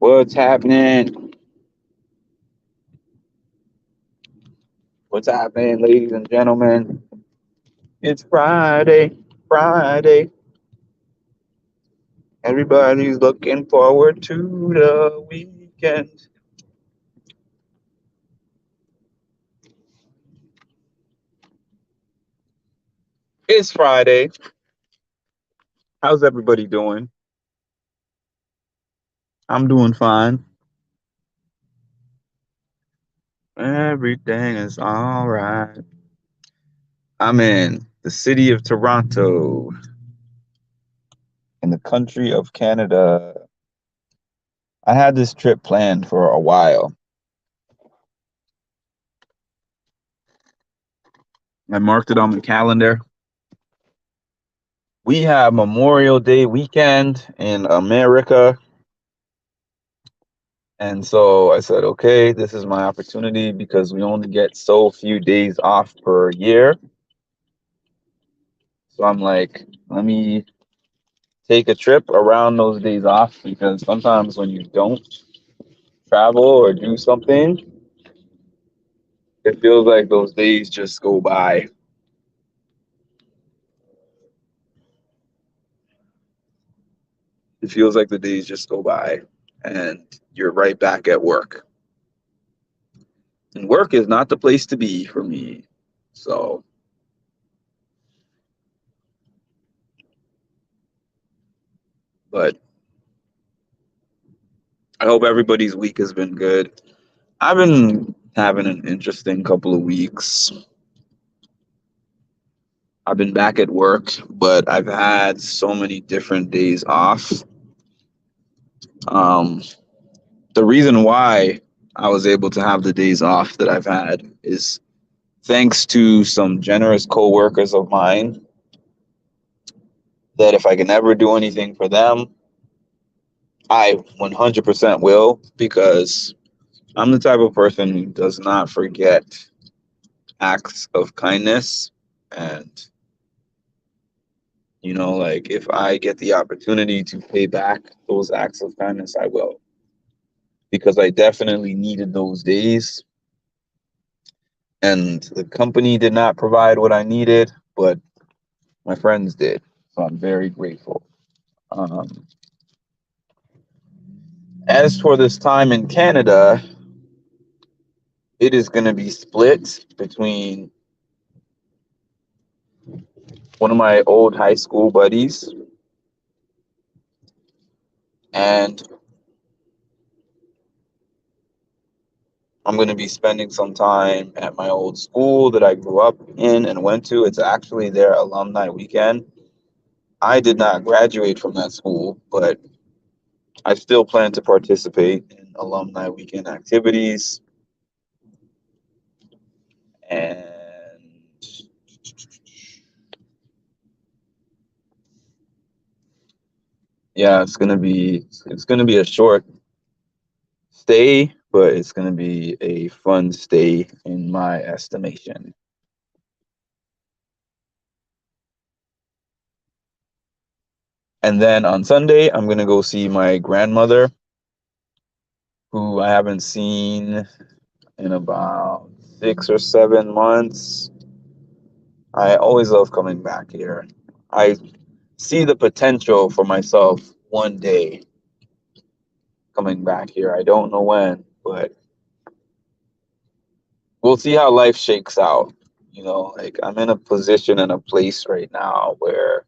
What's happening? What's happening, ladies and gentlemen? It's Friday. Friday. Everybody's looking forward to the weekend. It's Friday. How's everybody doing? I'm doing fine. Everything is all right. I'm in the city of Toronto, in the country of Canada. I had this trip planned for a while. I marked it on my calendar. We have Memorial Day weekend in America. And so I said, okay, this is my opportunity because we only get so few days off per year. So I'm like, let me take a trip around those days off because sometimes when you don't travel or do something, it feels like those days just go by. It feels like the days just go by and you're right back at work. And work is not the place to be for me. So, but I hope everybody's week has been good. I've been having an interesting couple of weeks. I've been back at work, but I've had so many different days off. Um, the reason why I was able to have the days off that I've had is thanks to some generous coworkers of mine that if I can ever do anything for them, I 100% will because I'm the type of person who does not forget acts of kindness. And, like if I get the opportunity to pay back those acts of kindness, I will because I definitely needed those days. And the company did not provide what I needed, but my friends did. So I'm very grateful. Um, as for this time in Canada, it is going to be split between one of my old high school buddies and I'm going to be spending some time at my old school that I grew up in and went to. It's actually their alumni weekend. I did not graduate from that school, but I still plan to participate in alumni weekend activities. And yeah, it's gonna be a short stay, but it's gonna be a fun stay in my estimation. And then on Sunday, I'm gonna go see my grandmother, who I haven't seen in about 6 or 7 months. I always love coming back here. I see the potential for myself one day coming back here. I don't know when, but we'll see how life shakes out. Like I'm in a position and a place right now where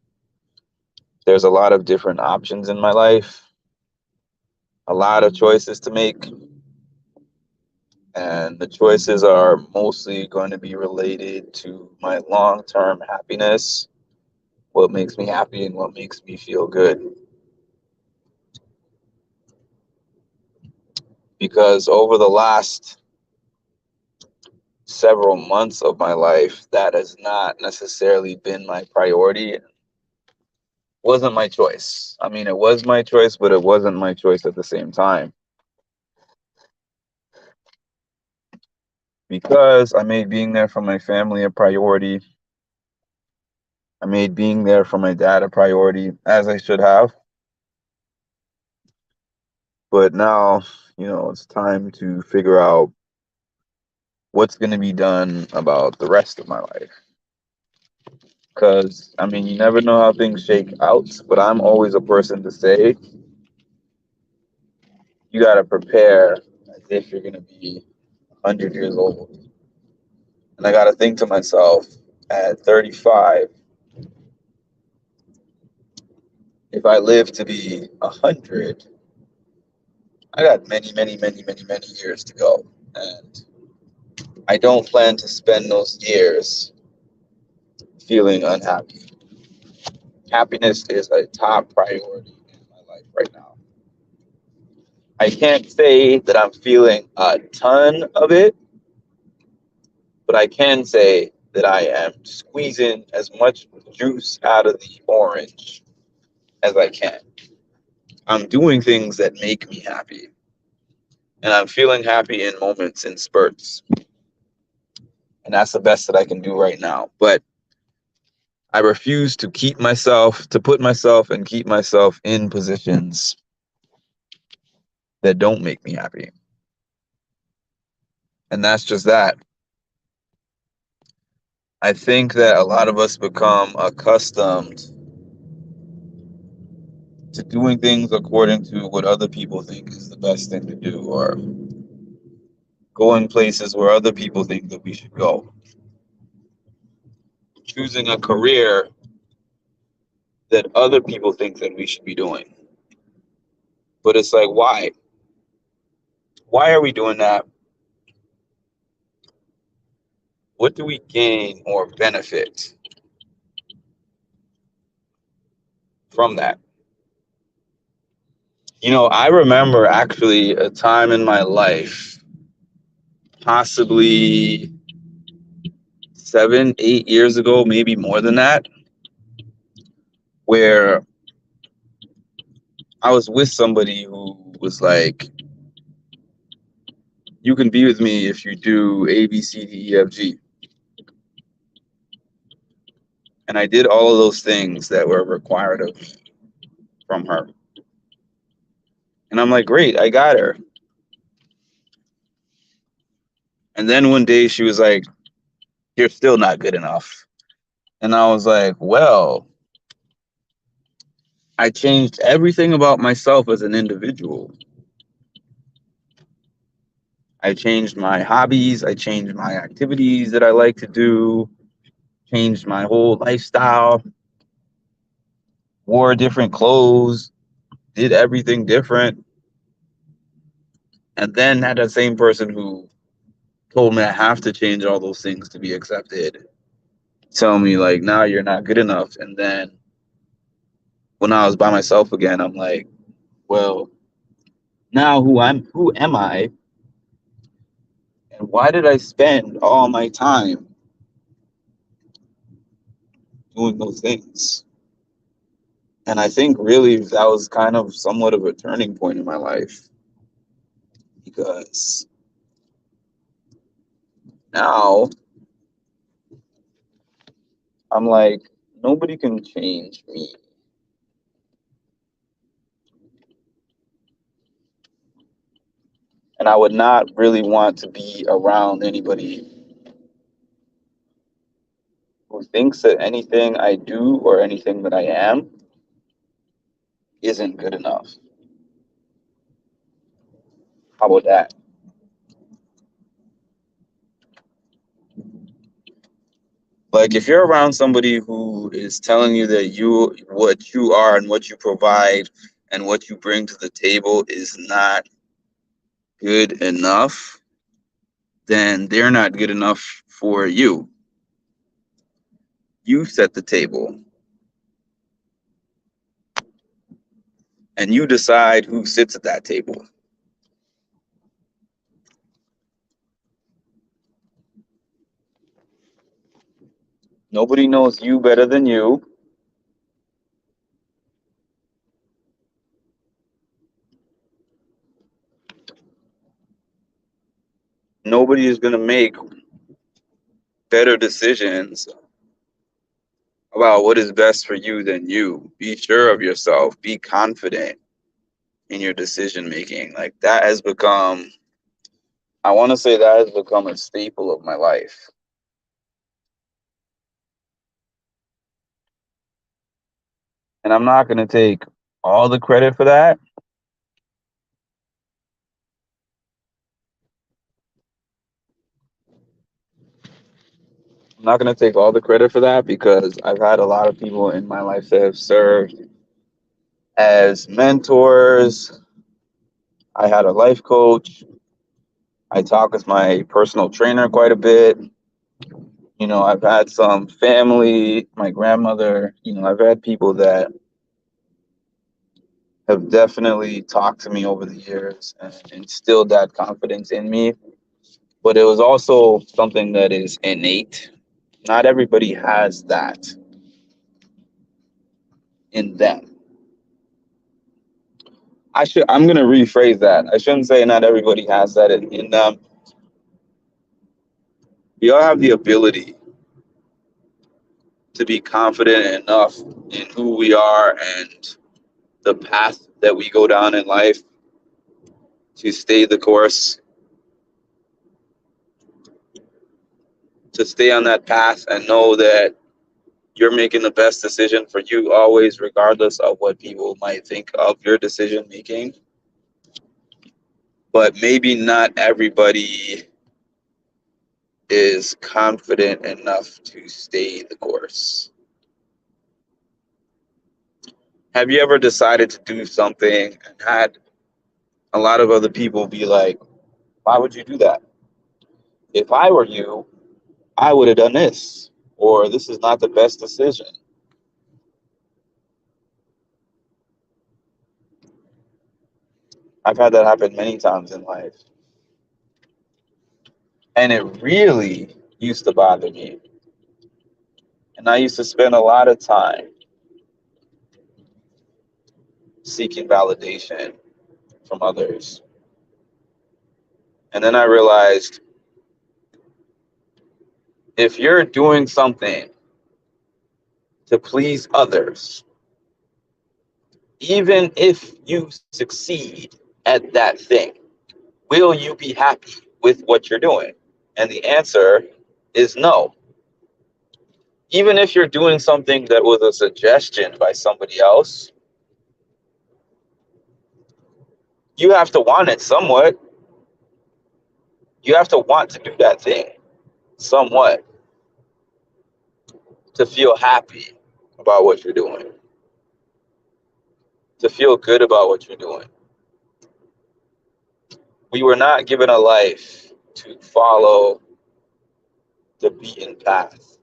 there's a lot of different options in my life, a lot of choices to make, and the choices are mostly going to be related to my long-term happiness, what makes me happy and what makes me feel good. Because over the last several months of my life, that has not necessarily been my priority. It wasn't my choice. I mean, it was my choice, but it wasn't my choice at the same time. Because I made being there for my family a priority. I made being there for my dad a priority, as I should have. But now, it's time to figure out what's going to be done about the rest of my life. Because, I mean, you never know how things shake out, but I'm always a person to say you got to prepare as if you're going to be 100 years old. And I got to think to myself at 35, if I live to be 100, I got many, many, many, many, many years to go. And I don't plan to spend those years feeling unhappy. Happiness is a top priority in my life right now. I can't say that I'm feeling a ton of it, but I can say that I am squeezing as much juice out of the orange as I can. I'm doing things that make me happy, and I'm feeling happy in moments, in spurts. And that's the best that I can do right now. But I refuse to put myself and keep myself in positions that don't make me happy. And that's just that. I think that a lot of us become accustomed to doing things according to what other people think is the best thing to do, or going places where other people think that we should go, choosing a career that other people think that we should be doing. But it's like, why? Why are we doing that? What do we gain or benefit from that? I remember actually a time in my life, possibly 7, 8 years ago, maybe more than that, where I was with somebody who was like, you can be with me if you do A, B, C, D, E, F, G. And I did all of those things that were required of me from her. And I'm like, great, I got her. And then one day she was like, you're still not good enough. And I was like, well, I changed everything about myself as an individual. I changed my hobbies. I changed my activities that I like to do, changed my whole lifestyle, wore different clothes, did everything different. And then had that same person who told me I have to change all those things to be accepted tell me, like, now you're not good enough. And then when I was by myself again, I'm like, well, now who am I? And why did I spend all my time doing those things? And I think really that was kind of somewhat of a turning point in my life, because now I'm like, nobody can change me. And I would not really want to be around anybody who thinks that anything I do or anything that I am isn't good enough. How about that? Like, if you're around somebody who is telling you that what you are and what you provide and what you bring to the table is not good enough, then they're not good enough for you. You set the table and you decide who sits at that table. Nobody knows you better than you. Nobody is going to make better decisions about what is best for you than you. Be sure of yourself. Be confident. in your decision making. Like that has become, I want to say that has become a staple of my life. And I'm not going to take all the credit for that. I'm not going to take all the credit for that because I've had a lot of people in my life that have served as mentors. I had a life coach. I talk with my personal trainer quite a bit. I've had some family, my grandmother, I've had people that have definitely talked to me over the years and instilled that confidence in me. But it was also something that is innate. Not everybody has that in them. I'm gonna rephrase that. I shouldn't say not everybody has that in them. We all have the ability to be confident enough in who we are and the path that we go down in life to stay the course, to stay on that path and know that you're making the best decision for you always, regardless of what people might think of your decision making. But maybe not everybody is confident enough to stay the course. Have you ever decided to do something and had a lot of other people be like, why would you do that? If I were you, I would have done this, or this is not the best decision. I've had that happen many times in life. And it really used to bother me. And I used to spend a lot of time seeking validation from others. And then I realized if you're doing something to please others, even if you succeed at that thing, will you be happy with what you're doing? And the answer is no. Even if you're doing something that was a suggestion by somebody else, you have to want it somewhat. You have to want to do that thing somewhat to feel happy about what you're doing, to feel good about what you're doing. We were not given a life to follow the beaten path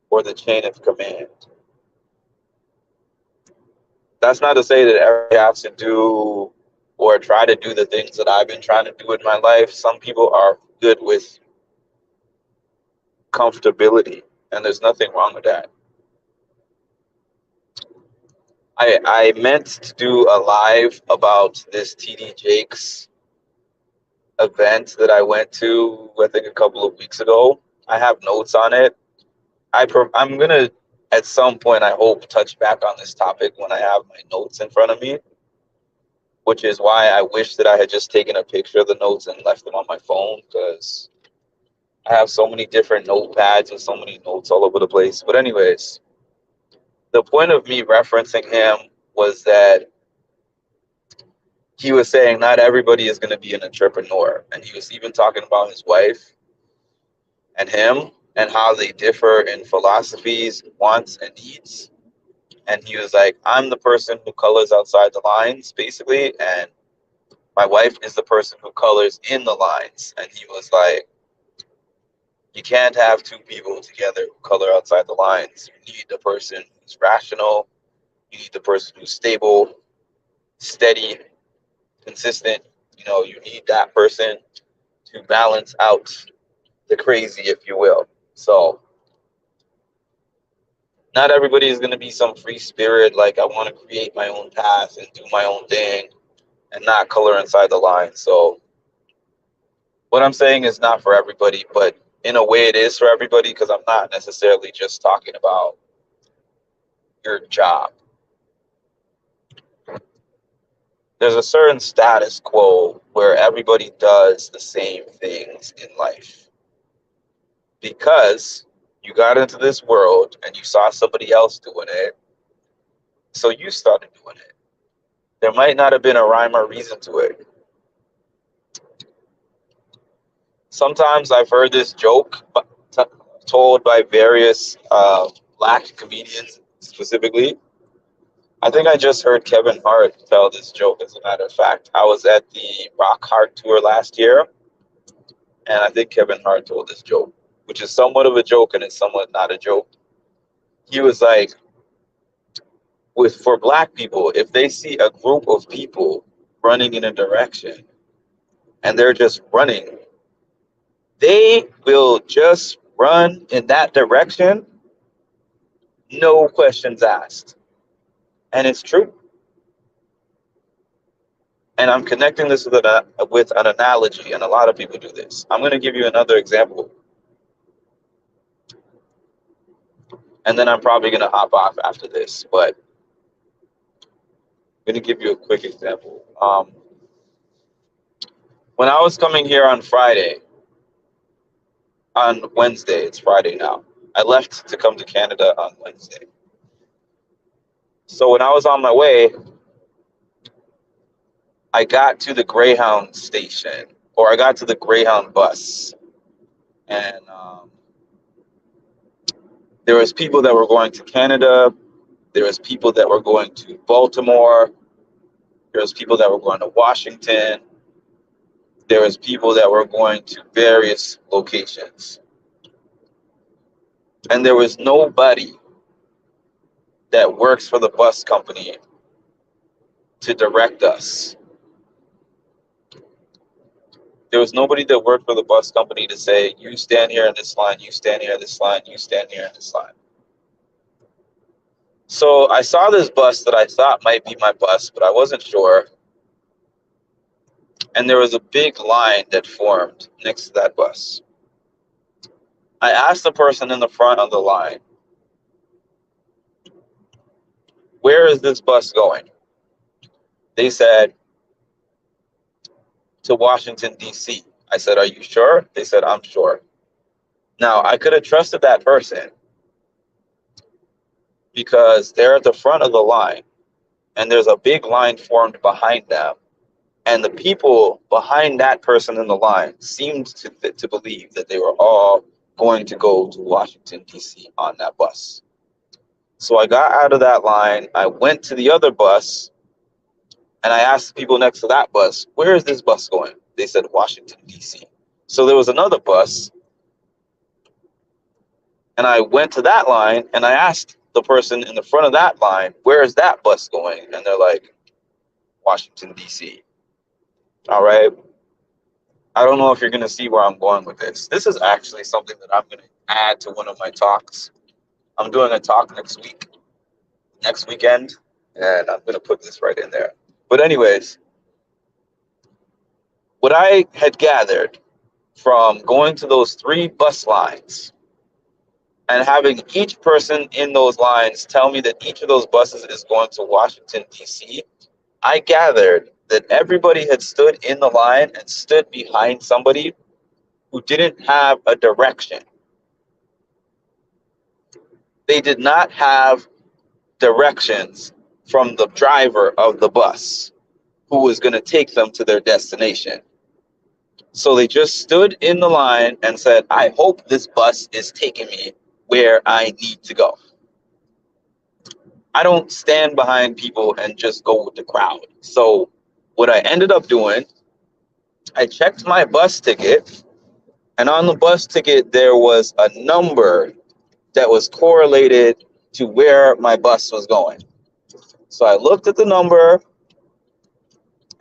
or the chain of command. That's not to say that everybody has to do or try to do the things that I've been trying to do in my life. Some people are good with comfortability, and there's nothing wrong with that. I meant to do a live about this TD Jakes event that I went to, I think a couple of weeks ago. I have notes on it. I'm gonna at some point, I hope, touch back on this topic when I have my notes in front of me, which is why I wish that I had just taken a picture of the notes and left them on my phone because I have so many different notepads and so many notes all over the place. But anyways, the point of me referencing him was that he was saying not everybody is going to be an entrepreneur, and he was even talking about his wife and him and how they differ in philosophies, wants, and needs. And he was like, I'm the person who colors outside the lines, basically, and my wife is the person who colors in the lines. And he was like, you can't have two people together who color outside the lines. You need the person who's rational, you need the person who's stable, steady, consistent. You need that person to balance out the crazy, if you will. So not everybody is going to be some free spirit, like I want to create my own path and do my own thing and not color inside the line. So what I'm saying is not for everybody, but in a way it is for everybody because I'm not necessarily just talking about your job. There's a certain status quo where everybody does the same things in life because you got into this world and you saw somebody else doing it, so you started doing it. There might not have been a rhyme or reason to it. Sometimes I've heard this joke told by various black comedians specifically. I think I just heard Kevin Hart tell this joke, as a matter of fact. I was at the Rock Hard tour last year, and I think Kevin Hart told this joke, which is somewhat of a joke and it's somewhat not a joke. He was like, for black people, if they see a group of people running in a direction and they're just running, they will just run in that direction, no questions asked. And it's true. And I'm connecting this with an analogy, and a lot of people do this. I'm going to give you another example, and then I'm probably going to hop off after this, but I'm going to give you a quick example. When I was coming here on Wednesday, it's Friday now, I left to come to Canada on Wednesday. So when I was on my way, I got to the Greyhound station, or I got to the Greyhound bus, and there was people that were going to Canada. There was people that were going to Baltimore. There was people that were going to Washington. There was people that were going to various locations. And there was nobody that works for the bus company to direct us. There was nobody that worked for the bus company to say, you stand here in this line, you stand here in this line, you stand here in this line. So I saw this bus that I thought might be my bus, but I wasn't sure. And there was a big line that formed next to that bus. I asked the person in the front of the line, where is this bus going? They said, to Washington, D.C. I said, are you sure? They said, I'm sure. Now, I could have trusted that person because they're at the front of the line and there's a big line formed behind them. And the people behind that person in the line seemed to believe that they were all going to go to Washington, D.C. on that bus. So I got out of that line. I went to the other bus and I asked the people next to that bus, where is this bus going? They said, Washington, D.C. So there was another bus. And I went to that line and I asked the person in the front of that line, where is that bus going? And they're like, Washington, D.C. All right. I don't know if you're going to see where I'm going with this. This is actually something that I'm going to add to one of my talks. I'm doing a talk next weekend, and I'm going to put this right in there. But anyways, what I had gathered from going to those 3 bus lines and having each person in those lines tell me that each of those buses is going to Washington, D.C., I gathered that everybody had stood in the line and stood behind somebody who didn't have a direction. They did not have directions from the driver of the bus who was going to take them to their destination. So they just stood in the line and said, I hope this bus is taking me where I need to go. I don't stand behind people and just go with the crowd. So what I ended up doing, I checked my bus ticket, and on the bus ticket, there was a number that was correlated to where my bus was going. So I looked at the number,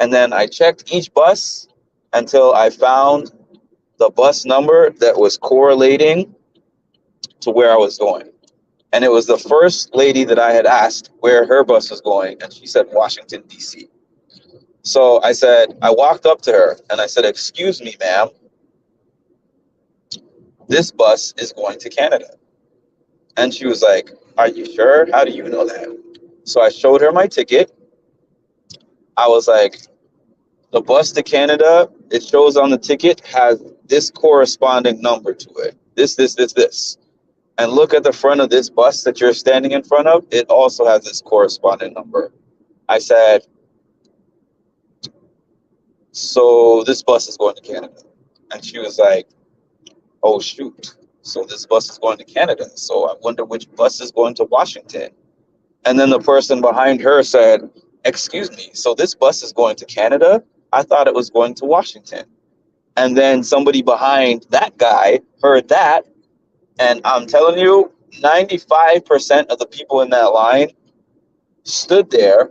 and then I checked each bus until I found the bus number that was correlating to where I was going. And it was the first lady that I had asked where her bus was going, and she said Washington, D.C. So I walked up to her and I said, excuse me, ma'am, this bus is going to Canada. And she was like, are you sure? How do you know that? So I showed her my ticket, I was like, the bus to Canada, it shows on the ticket, has this corresponding number to it. This. And look at the front of this bus that you're standing in front of. It also has this corresponding number. I said, so this bus is going to Canada. And she was like, oh, shoot. So this bus is going to Canada. So I wonder which bus is going to Washington. And then the person behind her said, excuse me, so this bus is going to Canada? I thought it was going to Washington. And then somebody behind that guy heard that. And I'm telling you, 95% of the people in that line stood there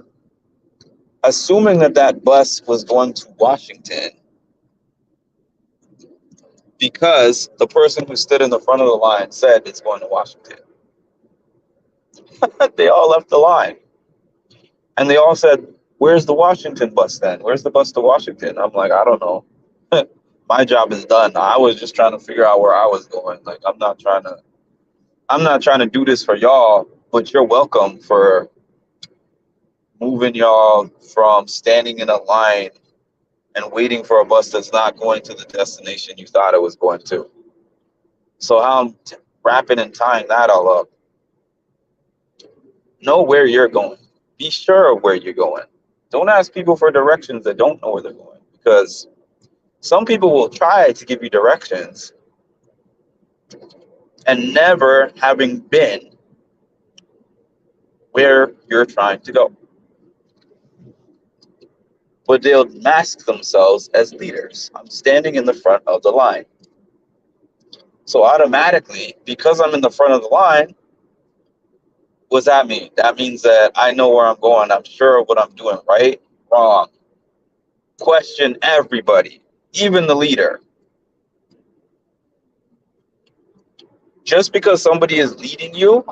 assuming that that bus was going to Washington because the person who stood in the front of the line said it's going to Washington. They all left the line. And they all said, where's the Washington bus then? Where's the bus to Washington? I'm like, I don't know. My job is done. I was just trying to figure out where I was going. Like, I'm not trying to do this for y'all, but you're welcome for moving y'all from standing in a line and waiting for a bus that's not going to the destination you thought it was going to. So how I'm wrapping and tying that all up. Know where you're going. Be sure of where you're going. Don't ask people for directions that don't know where they're going, because some people will try to give you directions and never having been where you're trying to go. But they'll mask themselves as leaders. I'm standing in the front of the line. So automatically, because I'm in the front of the line, what's that mean? That means that I know where I'm going. I'm sure of what I'm doing, right? Wrong. Question everybody, even the leader. Just because somebody is leading you,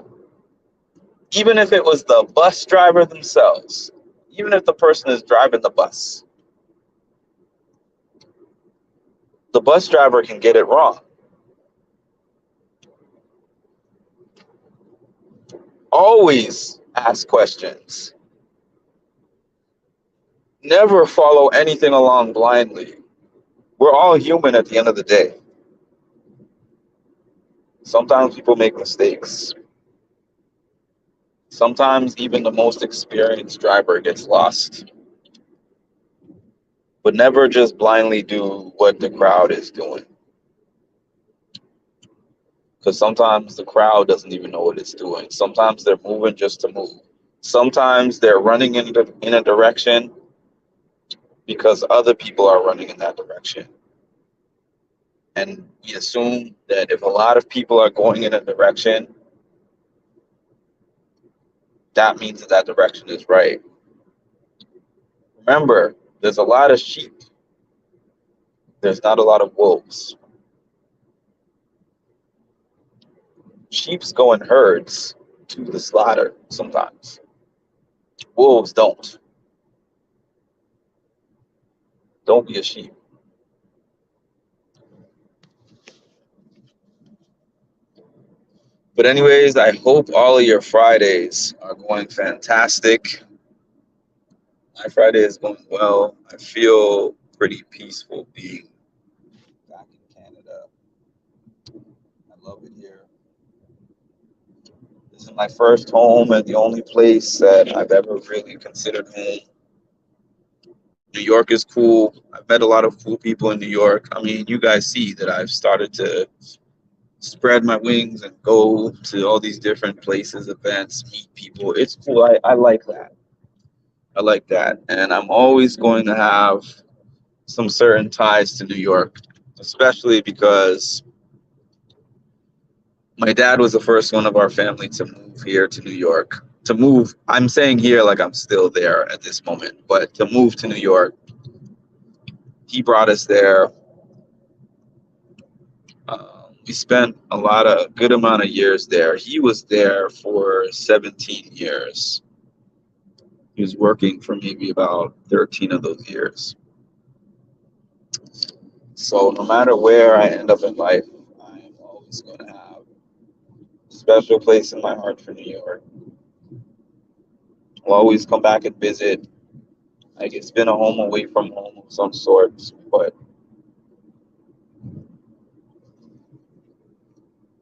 even if it was the bus driver themselves, even if the person is driving the bus driver can get it wrong. Always ask questions. Never follow anything along blindly. We're all human at the end of the day. Sometimes people make mistakes. Sometimes even the most experienced driver gets lost. But never just blindly do what the crowd is doing. Because sometimes the crowd doesn't even know what it's doing. Sometimes they're moving just to move. Sometimes they're running in a direction because other people are running in that direction. And we assume that if a lot of people are going in a direction, that means that that direction is right. Remember, there's a lot of sheep. There's not a lot of wolves. Sheep's go in herds to the slaughter sometimes. Wolves don't. Don't be a sheep. But anyways, I hope all of your Fridays are going fantastic. My Friday is going well. I feel pretty peaceful being back in Canada. I love it here. This is my first home and the only place that I've ever really considered home. New York is cool. I've met a lot of cool people in New York. I mean, you guys see that I've started to spread my wings and go to all these different places, events, meet people. It's cool. I like that. I like that. And I'm always going to have some certain ties to New York, especially because my dad was the first one of our family to move here to New York. To move, I'm saying here like I'm still there at this moment, but to move to New York, he brought us there. We spent a good amount of years there. He was there for 17 years. He was working for maybe about 13 of those years. So no matter where I end up in life, I'm always going to have a special place in my heart for New York. I'll always come back and visit. Like it's been a home away from home of some sorts, but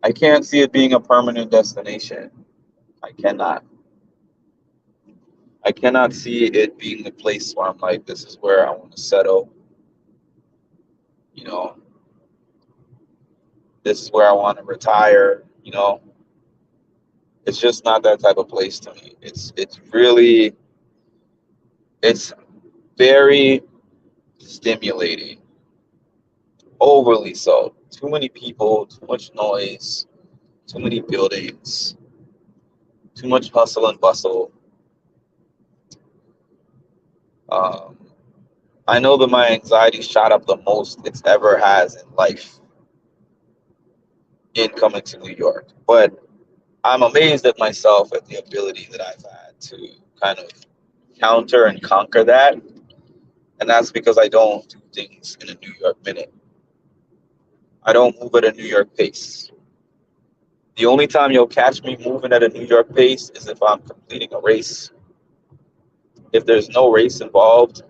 I can't see it being a permanent destination. I cannot. I cannot see it being the place where I'm like, this is where I want to settle. You know, this is where I want to retire. It's just not that type of place to me. It's very stimulating, overly so. Too many people, too much noise, too many buildings, too much hustle and bustle. Um, I know that my anxiety shot up the most it's ever has in life in coming to New York, but I'm amazed at myself at the ability that I've had to kind of counter and conquer that. And that's because I don't do things in a New York minute. I don't move at a New York pace. The only time you'll catch me moving at a New York pace is if I'm completing a race. If there's no race involved,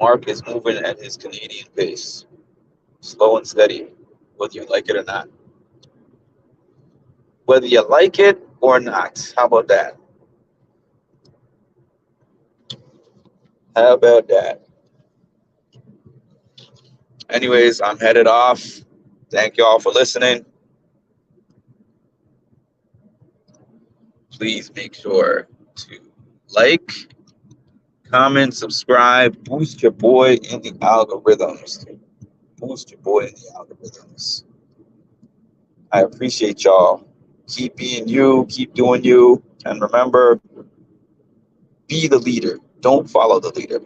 Mark is moving at his Canadian pace, slow and steady, whether you like it or not. Whether you like it or not. How about that? How about that? Anyways, I'm headed off. Thank you all for listening. Please make sure to like, comment, subscribe, boost your boy in the algorithms. Boost your boy in the algorithms. I appreciate y'all. Keep being you, keep doing you, and remember, be the leader. Don't follow the leader.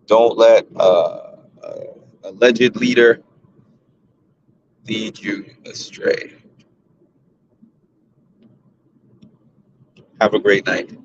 Don't let alleged leader lead you astray. Have a great night.